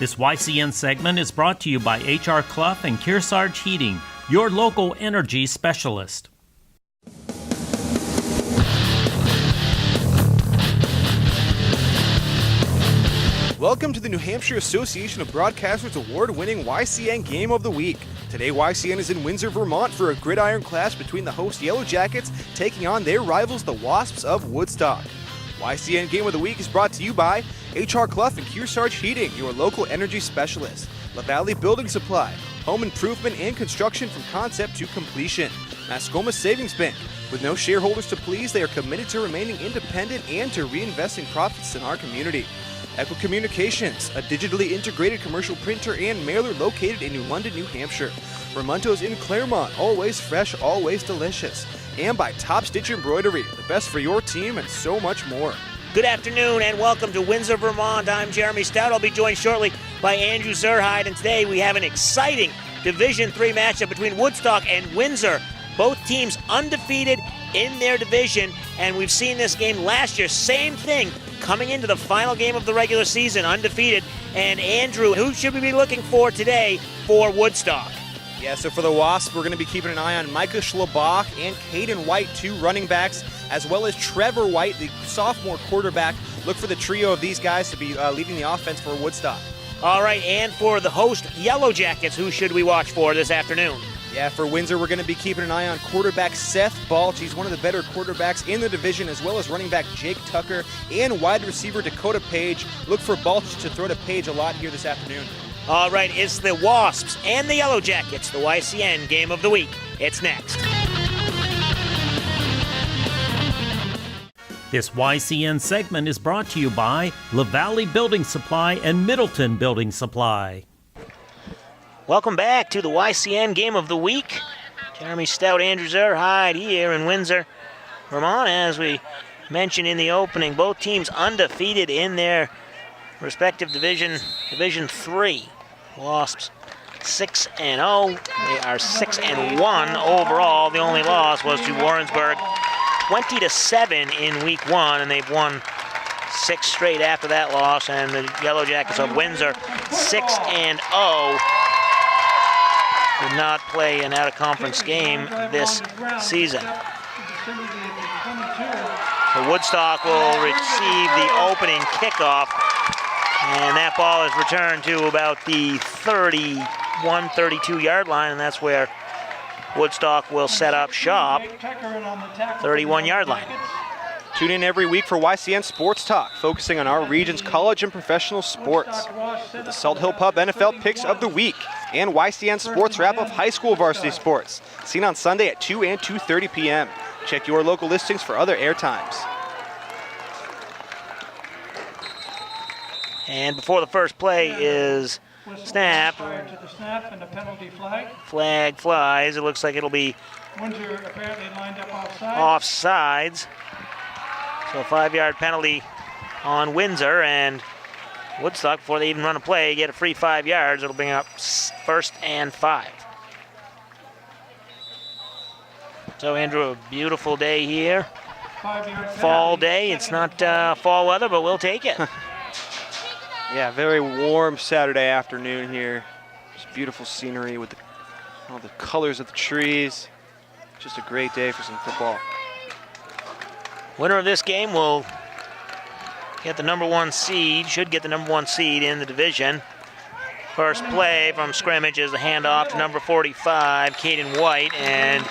This YCN segment is brought to you by H.R. Clough and Kearsarge Heating, your local energy specialist. Welcome to the New Hampshire Association of Broadcasters award-winning YCN Game of the Week. Today, YCN is in Windsor, Vermont for a gridiron clash between the host Yellow Jackets taking on their rivals, the Wasps of Woodstock. YCN Game of the Week is brought to you by H.R. Clough and Kearsarge Heating, your local energy specialist. La Valley Building Supply, home improvement and construction from concept to completion. Mascoma Savings Bank. With no shareholders to please, they are committed to remaining independent and to reinvesting profits in our community. Echo Communications, a digitally integrated commercial printer and mailer located in New London, New Hampshire. Ramonto's in Claremont, always fresh, always delicious. And by Top Stitch Embroidery, the best for your team and so much more. Good afternoon and welcome to Windsor, Vermont. I'm Jeremy Stout. I'll be joined shortly by Andrew Zerhide, and today we have an exciting Division III matchup between Woodstock and Windsor. Both teams undefeated in their division, and we've seen this game last year. Same thing, coming into the final game of the regular season, undefeated. And Andrew, who should we be looking for today for Woodstock? Yeah, so for the Wasps, we're going to be keeping an eye on Micah Schlabach and Caden White, two running backs, as well as Trevor White, the sophomore quarterback. Look for the trio of these guys to be leading the offense for Woodstock. All right, and for the host Yellow Jackets, who should we watch for this afternoon? Yeah, for Windsor, we're going to be keeping an eye on quarterback Seth Balch. He's one of the better quarterbacks in the division, as well as running back Jake Tucker and wide receiver Dakota Page. Look for Balch to throw to Page a lot here this afternoon. All right, it's the Wasps and the Yellow Jackets, the YCN Game of the Week. It's next. This YCN segment is brought to you by La Valley Building Supply and Middleton Building Supply. Welcome back to the YCN Game of the Week. Jeremy Stout, Andrew Zerhide here in Windsor, Vermont. As we mentioned in the opening, both teams undefeated in their respective Division 3. Wasps 6-0. They are 6-1 overall. The only loss was to Warrensburg, 20-7 in Week 1, and they've won 6 straight after that loss. And the Yellow Jackets of Windsor 6-0. Did not play an out-of-conference game this season. So Woodstock will receive the opening kickoff, and that ball is returned to about the 31, 32-yard line, and that's where Woodstock will set up shop, 31-yard line. Tune in every week for YCN Sports Talk, focusing on our region's college and professional sports. With the Salt Hill Pub NFL Picks of the Week and YCN Sports Wrap of high school varsity sports, seen on Sunday at 2 and 2:30 p.m. Check your local listings for other air times. And before the first play is snap. Flag flies. It looks like it'll be Windsor apparently lined up offsides. So a 5-yard penalty on Windsor, and Woodstock, before they even run a play, get a free 5 yards. It'll bring up 1st and 5. So Andrew, a beautiful day here. Fall day. It's not fall weather, but we'll take it. Yeah, very warm Saturday afternoon here. Just beautiful scenery with all the colors of the trees. Just a great day for some football. Winner of this game will get the number 1 seed, should get the number 1 seed in the division. First play from scrimmage is the handoff to number 45, Caden White, and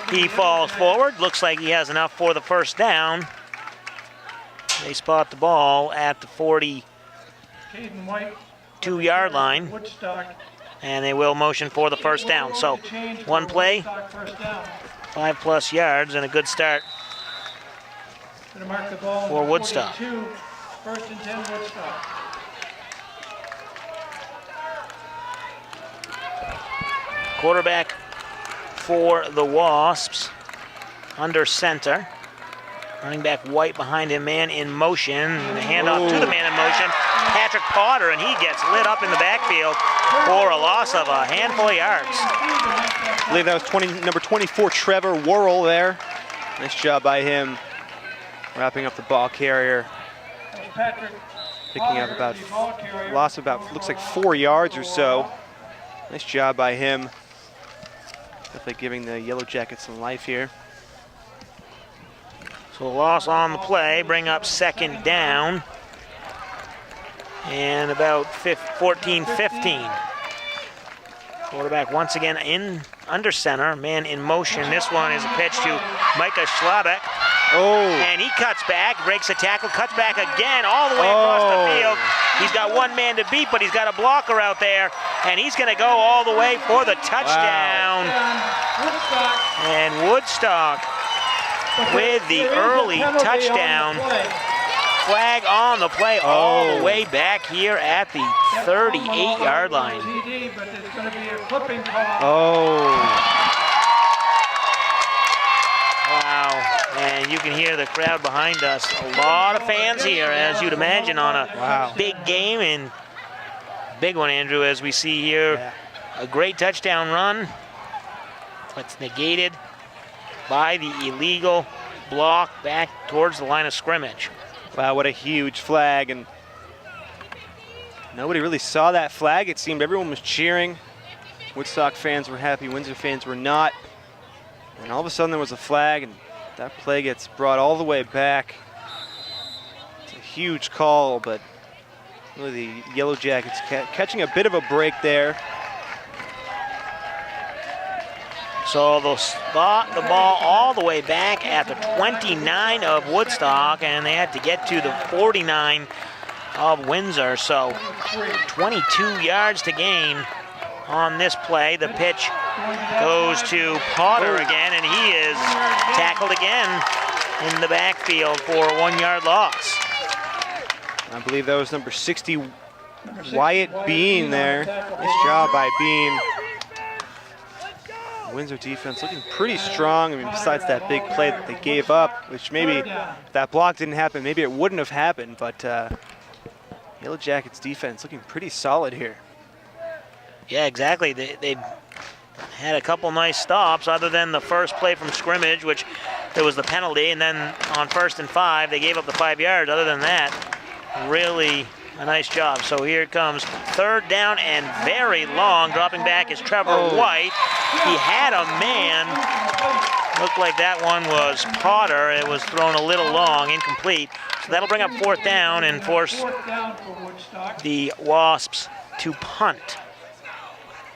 he falls forward. Looks like he has enough for the first down. They spot the ball at the 42-yard line, and they will motion for the first down. So one play, 5+ yards, and a good start for Woodstock. 1st and 10 Woodstock. Quarterback for the Wasps, under center. Running back White behind him, man in motion. And the handoff to the man in motion, Patrick Potter, and he gets lit up in the backfield for a loss of a handful of yards. I believe that was number 24, Trevor Worrell there. Nice job by him wrapping up the ball carrier. Picking up about, loss of about, looks like 4 yards or so. Nice job by him. Definitely giving the Yellow Jackets some life here. So a loss on the play, bring up second down. And about 14-15. Quarterback once again in under center, man in motion. This one is a pitch to Micah Schlabeck. Oh. And he cuts back, breaks a tackle, cuts back again all the way across the field. He's got one man to beat, but he's got a blocker out there. And he's going to go all the way for the touchdown. Woodstock. And Woodstock with the early touchdown. Flag on the play all the way back here at the 38-yard line. Wow, and you can hear the crowd behind us. A lot of fans here, as you'd imagine, on a big game. And big one, Andrew, as we see here. A great touchdown run. It's negated by the illegal block back towards the line of scrimmage. Wow, what a huge flag, and nobody really saw that flag. It seemed everyone was cheering. Woodstock fans were happy, Windsor fans were not. And all of a sudden there was a flag, and that play gets brought all the way back. It's a huge call, but really the Yellow Jackets catching a bit of a break there. So they'll spot the ball all the way back at the 29 of Woodstock, and they had to get to the 49 of Windsor. So 22 yards to gain on this play. The pitch goes to Potter again, and he is tackled again in the backfield for a 1 yard loss. I believe that was number 60, Wyatt Bean there. Nice job by Bean. Windsor defense looking pretty strong. I mean, besides that big play that they gave up, which maybe if that block didn't happen, maybe it wouldn't have happened, but Yellow Jackets defense looking pretty solid here. Yeah, exactly. They had a couple nice stops other than the first play from scrimmage, which there was the penalty, and then on 1st and 5, they gave up the 5 yards. Other than that, really a nice job. So here it comes, 3rd down and very long. Dropping back is Trevor White. He had a man. Looked like that one was Potter. It was thrown a little long, incomplete. So that'll bring up 4th down and force the Wasps to punt.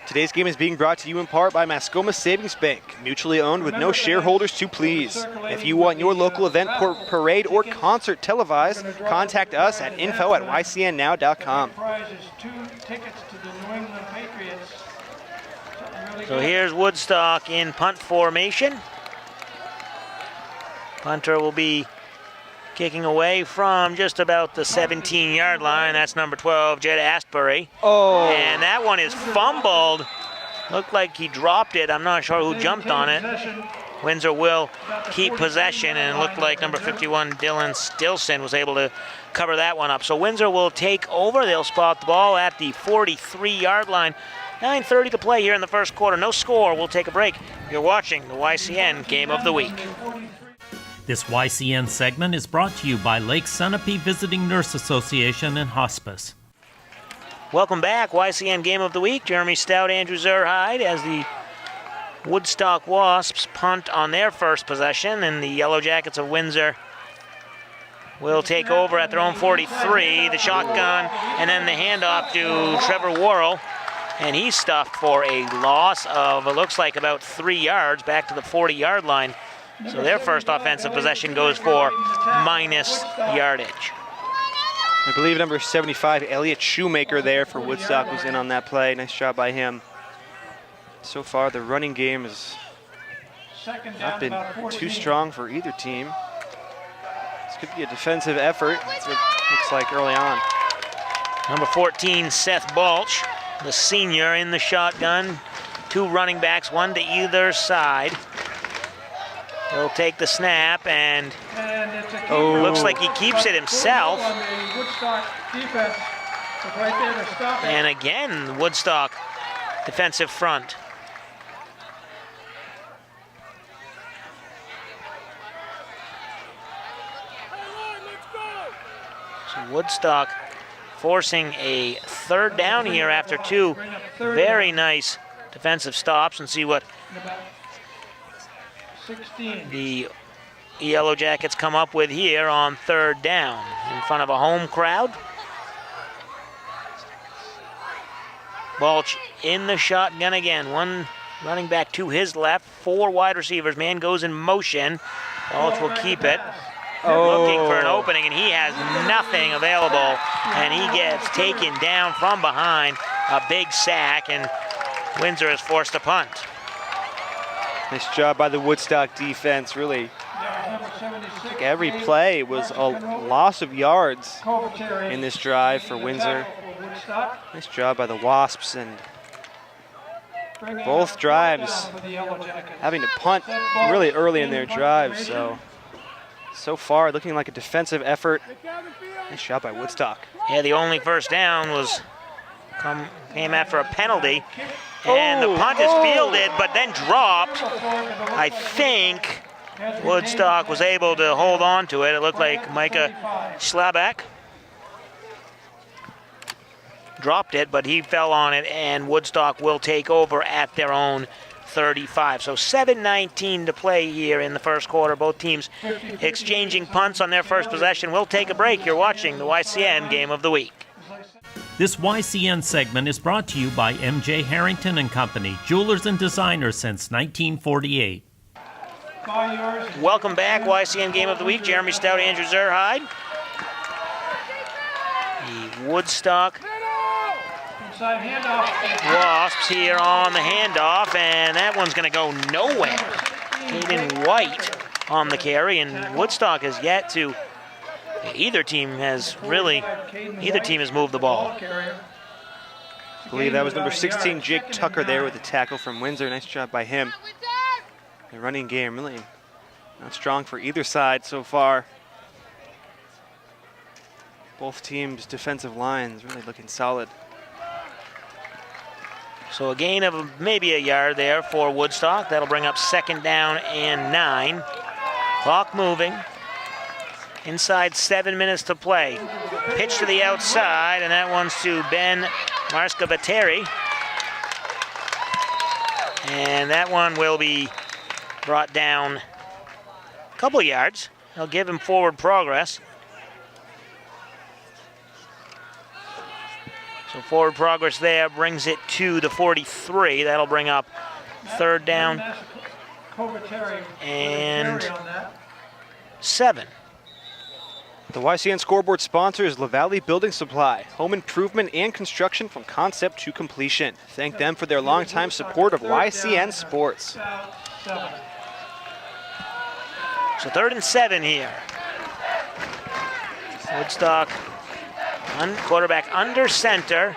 Today's game is being brought to you in part by Mascoma Savings Bank, mutually owned with no shareholders to please. If you want your local event, parade, or concert televised, contact us at info@ycnnow.com. So here's Woodstock in punt formation. Punter will be kicking away from just about the 17-yard line. That's number 12, Jed Astbury. And that one is fumbled. Looked like he dropped it. I'm not sure who jumped on it. Windsor will keep possession, and it looked like number 51, Dylan Stilson, was able to cover that one up. So Windsor will take over. They'll spot the ball at the 43-yard line. 9:30 to play here in the first quarter. No score. We'll take a break. You're watching the YCN Game of the Week. This YCN segment is brought to you by Lake Sunapee Visiting Nurse Association and Hospice. Welcome back, YCN Game of the Week. Jeremy Stout, Andrew Zerhide, as the Woodstock Wasps punt on their first possession, and the Yellow Jackets of Windsor will take over at their own 43. The shotgun, and then the handoff to Trevor Worrell, and he's stuffed for a loss of, it looks like, about 3 yards back to the 40-yard line. So their first offensive possession goes for minus yardage. I believe number 75, Elliot Shoemaker there for Woodstock, was in on that play. Nice job by him. So far, the running game has not been too strong for either team. This could be a defensive effort. That's what it looks like early on. Number 14, Seth Balch, the senior in the shotgun. 2 running backs, 1 to either side. He'll take the snap, and looks like he keeps it himself. And again, Woodstock defensive front. So Woodstock forcing a third down here after two very nice defensive stops, and see what the Yellow Jackets come up with here on third down in front of a home crowd. Balch in the shotgun again. One running back to his left, four wide receivers. Man goes in motion. Balch will keep it. Looking for an opening, and he has nothing available, and he gets taken down from behind. A big sack, and Windsor is forced to punt. Nice job by the Woodstock defense, really. I think every play was a loss of yards in this drive for Windsor. Nice job by the Wasps, and both drives having to punt really early in their drives. So far looking like a defensive effort. Nice job by Woodstock. Yeah, the only first down came after a penalty, and the punt is fielded but then dropped. I think Woodstock was able to hold on to it. It looked like Micah Schlabach dropped it, but he fell on it, and Woodstock will take over at their own 35. So 7:19 to play here in the first quarter. Both teams exchanging punts on their first possession. We'll take a break. You're watching the YCN Game of the Week. This YCN segment is brought to you by MJ Harrington and Company, jewelers and designers since 1948. Welcome back, YCN Game of the Week. Jeremy Stout, Andrew Zerhide. The Woodstock Wasps here on the handoff, and that one's going to go nowhere. Hayden White on the carry, and Woodstock has yet to. Either team has moved the ball. I believe that was number 16, Jake Tucker, there with the tackle from Windsor. Nice job by him. The running game really not strong for either side so far. Both teams' defensive lines really looking solid. So a gain of maybe a yard there for Woodstock. That'll bring up second down and 9. Clock moving. Inside 7 minutes to play. Pitch to the outside, and that one's to Ben Marska-Bateri. And that one will be brought down a couple yards. They'll give him forward progress. So forward progress there brings it to the 43. That'll bring up third down and 7. The YCN scoreboard sponsor is LaValle Building Supply, home improvement and construction from concept to completion. Thank them for their longtime support of YCN sports. So 3rd and 7 here. Woodstock, quarterback under center,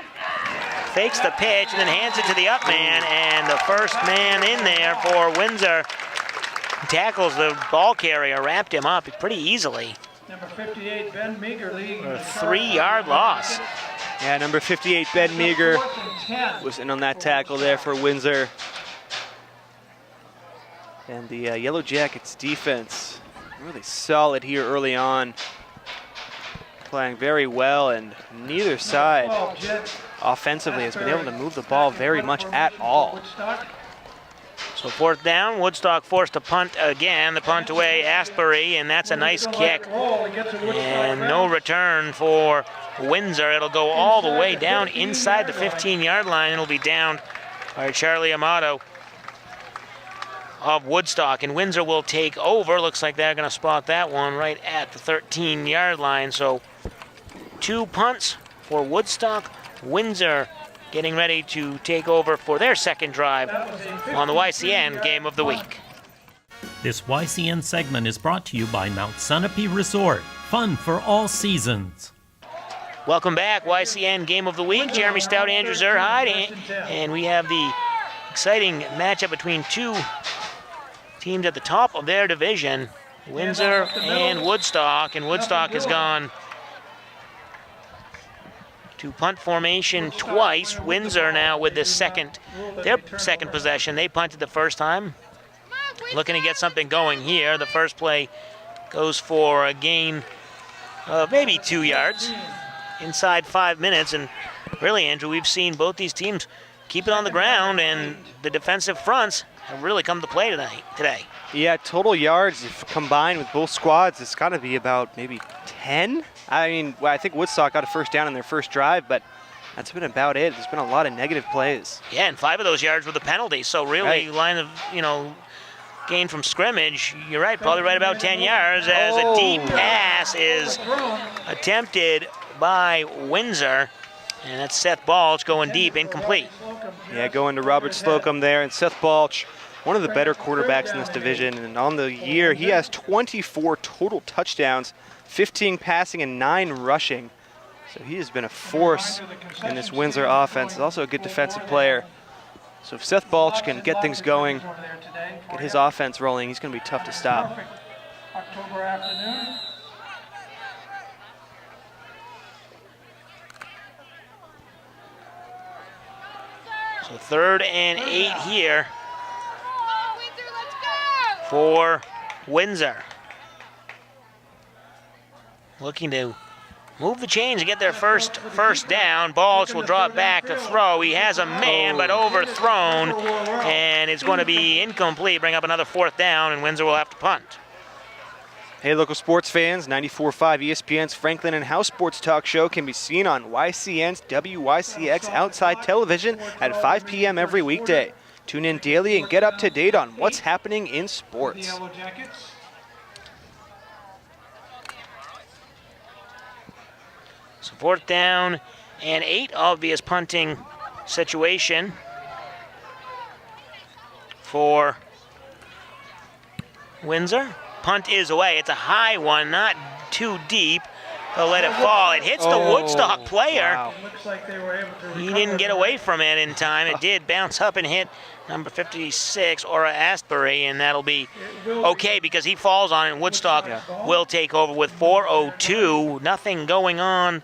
fakes the pitch and then hands it to the up man, and the first man in there for Windsor tackles the ball carrier, wrapped him up pretty easily. Number 58, Ben Meager, leading a 3-yard loss. Yeah, number 58, Ben Meager was in on that tackle there for Windsor. And the Yellow Jackets defense really solid here early on. Playing very well, and neither side offensively has been able to move the ball very much at all. So 4th down, Woodstock forced to punt again. The punt away, Asbury, and that's a nice kick. And no return for Windsor. It'll go all the way down inside the 15-yard line. It'll be downed by Charlie Amato of Woodstock, and Windsor will take over. Looks like they're going to spot that one right at the 13-yard line. So 2 punts for Woodstock. Windsor getting ready to take over for their second drive on the YCN Game of the Week. This YCN segment is brought to you by Mount Sunapee Resort. Fun for all seasons. Welcome back, YCN Game of the Week. Jeremy Stout, Andrew Zerhide, and we have the exciting matchup between 2 teams at the top of their division, Windsor and Woodstock, and Woodstock has gone to punt formation twice. Windsor now with their second possession. They punted the first time. Looking to get something going here. The first play goes for a gain of maybe 2 yards. inside 5 minutes. And really, Andrew, we've seen both these teams keep it on the ground, and the defensive fronts have really come to play today. Yeah, total yards if combined with both squads, it's got to be about maybe 10. I mean, well, I think Woodstock got a first down in their first drive, but that's been about it. There's been a lot of negative plays. Yeah, and 5 of those yards were the penalty. So really, line of, gain from scrimmage, you're right, probably right about 10 yards as a deep pass is attempted by Windsor. And that's Seth Balch going deep, incomplete. Yeah, going to Robert Slocum there. And Seth Balch, one of the better quarterbacks in this division. And on the year, he has 24 total touchdowns, 15 passing and 9 rushing. So he has been a force in this Windsor offense. He's also a good defensive player. So if Seth Balch can get things going, get his offense rolling, he's going to be tough to stop. October afternoon. So 3rd and 8 here for Windsor. Looking to move the chains and get their first down. Balch will draw it back to throw. He has a man, but overthrown, and it's going to be incomplete. Bring up another 4th down, and Windsor will have to punt. Hey, local sports fans, 94.5 ESPN's Franklin and House Sports Talk Show can be seen on YCN's WYCX Outside Television at 5 p.m. every weekday. Tune in daily and get up to date on what's happening in sports. Yellow Jackets. So 4th down and 8, obvious punting situation for Windsor. Punt is away. It's a high one, not too deep. They'll let it fall. It hits the Woodstock player. Wow. Looks like they were able to He didn't get away from it in time. It did bounce up and hit number 56, Ora Asbury, and that'll be okay because he falls on it, and Woodstock will take over with 4:02. Nothing going on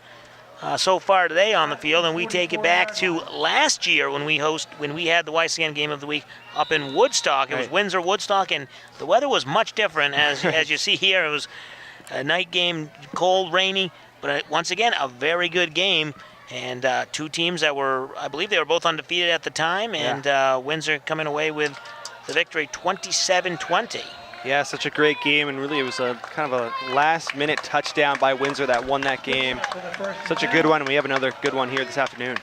so far today on the field, and we take it back to last year when we had the YCN Game of the Week up in Woodstock. It was Windsor Woodstock, and the weather was much different as you see here. It was a night game, cold, rainy, but once again a very good game. And 2 teams that were, I believe they were both undefeated at the time, and Windsor coming away with the victory 27-20. Yeah, such a great game, and really it was a kind of a last-minute touchdown by Windsor that won that game. Such a good one, and we have another good one here this afternoon.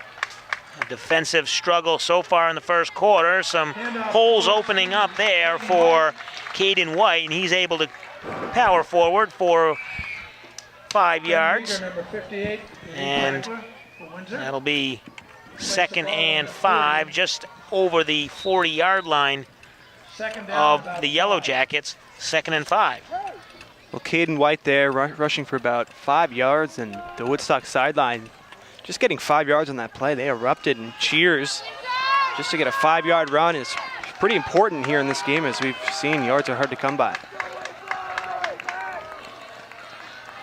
A defensive struggle so far in the first quarter. Some holes opening up there for Caden White, and he's able to power forward for 5 yards. And that'll be 2nd and 5, just over the 40-yard line of the Yellow Jackets, 2nd and 5. Well, Caden White there rushing for about 5 yards, and the Woodstock sideline just getting 5 yards on that play. They erupted in cheers. Just to get a 5-yard run is pretty important here in this game, as we've seen yards are hard to come by.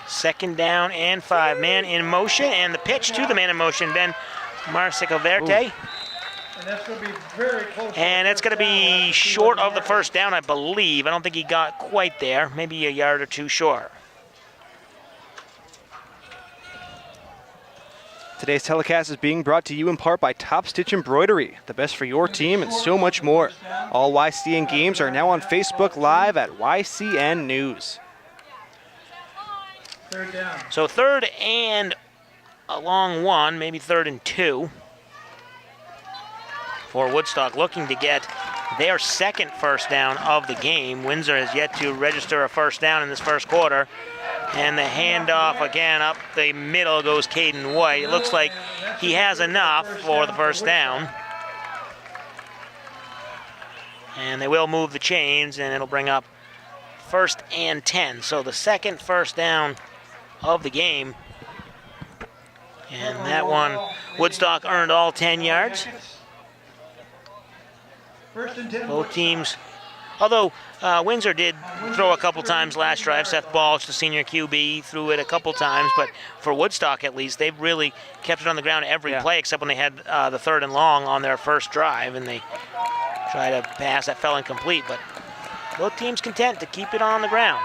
2nd down and 5. Man in motion, and the pitch to the man in motion, Ben Marsico-Verte. And that's going to be very close. And it's going to be short of the first down, I believe. I don't think he got quite there. Maybe a yard or 2 short. Today's telecast is being brought to you in part by Top Stitch Embroidery, the best for your team and so much more. All YCN games are now on Facebook Live at YCN News. 3rd down. So 3rd and a long 1, maybe 3rd and 2. For Woodstock, looking to get their 2nd first down of the game. Windsor has yet to register a first down in this first quarter. And the handoff again up the middle goes Caden White. It looks like he has enough for the first down. And they will move the chains, and it'll bring up 1st and 10. So the 2nd first down of the game. And that one, Woodstock earned all 10 yards. Both teams, although Windsor did throw a couple times last drive. Seth Balch, the senior QB, threw it a couple times, but for Woodstock at least, they've really kept it on the ground every play, except when they had the 3rd and long on their first drive, and they tried to pass that fell incomplete, but both teams content to keep it on the ground.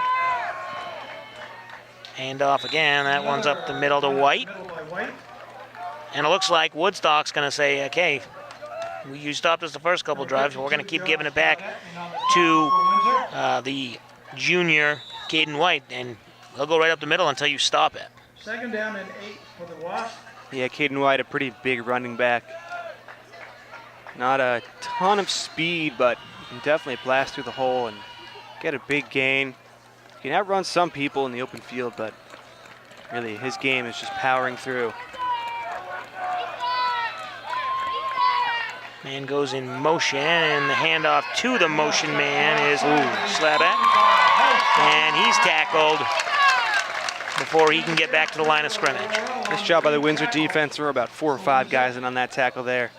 Hand off again. That one's up the middle to White. And it looks like Woodstock's going to say, okay, you stopped us the first couple drives, but we're going to keep giving it back to the junior Caden White, and he'll go right up the middle until you stop it. Second down and 8 for the Wasps. Yeah, Caden White, a pretty big running back. Not a ton of speed, but he can definitely blast through the hole and get a big gain. He can outrun some people in the open field, but really his game is just powering through. Man goes in motion, and the handoff to the motion man is Slabak. And he's tackled before he can get back to the line of scrimmage. Nice job by the Windsor defense. There were about 4 or 5 guys in on that tackle there.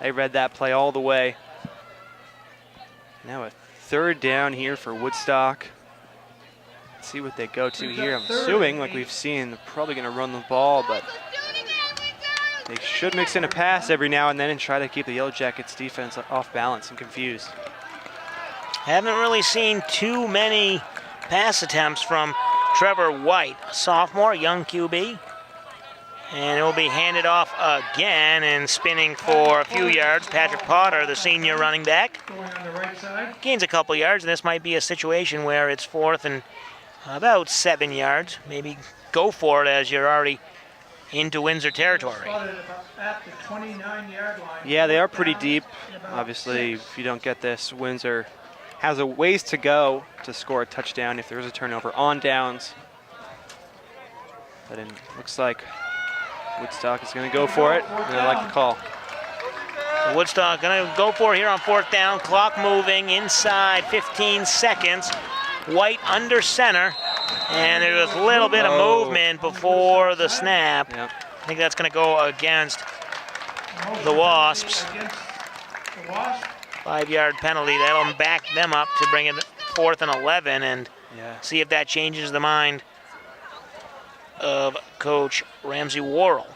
They read that play all the way. Now a third down here for Woodstock. Let's see what they go to here. I'm assuming, like we've seen, they're probably going to run the ball, but they should mix in a pass every now and then and try to keep the Yellow Jackets defense off balance and confused. Haven't really seen too many pass attempts from Trevor White, a sophomore, young QB. And it will be handed off again, and spinning for a few yards, Patrick Potter, the senior running back. Going on the right side. Gains a couple yards, and this might be a situation where it's 4th and about 7 yards. Maybe go for it as you're already into Windsor territory. Spotted at the 29-yard line. Yeah, they are pretty deep. Obviously, if you don't get this, Windsor has a ways to go to score a touchdown if there is a turnover on downs. But it looks like Woodstock is going to go for it, and I like the call. Woodstock going to go for it here on 4th down. Clock moving inside 15 seconds. White under center, and there was a little bit of movement before the snap. Yep. I think that's going to go against the Wasps. 5-yard penalty. That'll back them up to bring it 4th and 11, and see if that changes the mind of Coach Ramsey Worrell.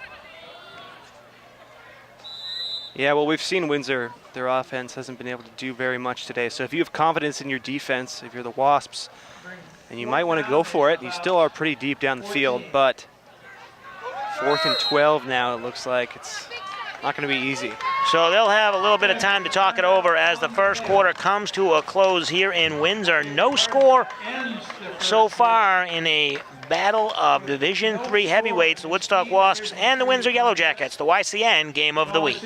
Yeah, well, we've seen Windsor, their offense hasn't been able to do very much today. So if you have confidence in your defense, if you're the Wasps, and you might want to go for it, you still are pretty deep down the field, but 4th and 12 now, it looks like it's not going to be easy. So they'll have a little bit of time to talk it over as the first quarter comes to a close here in Windsor. No score so far in a battle of Division III heavyweights, the Woodstock Wasps and the Windsor Yellow Jackets, the YCN Game of the Week.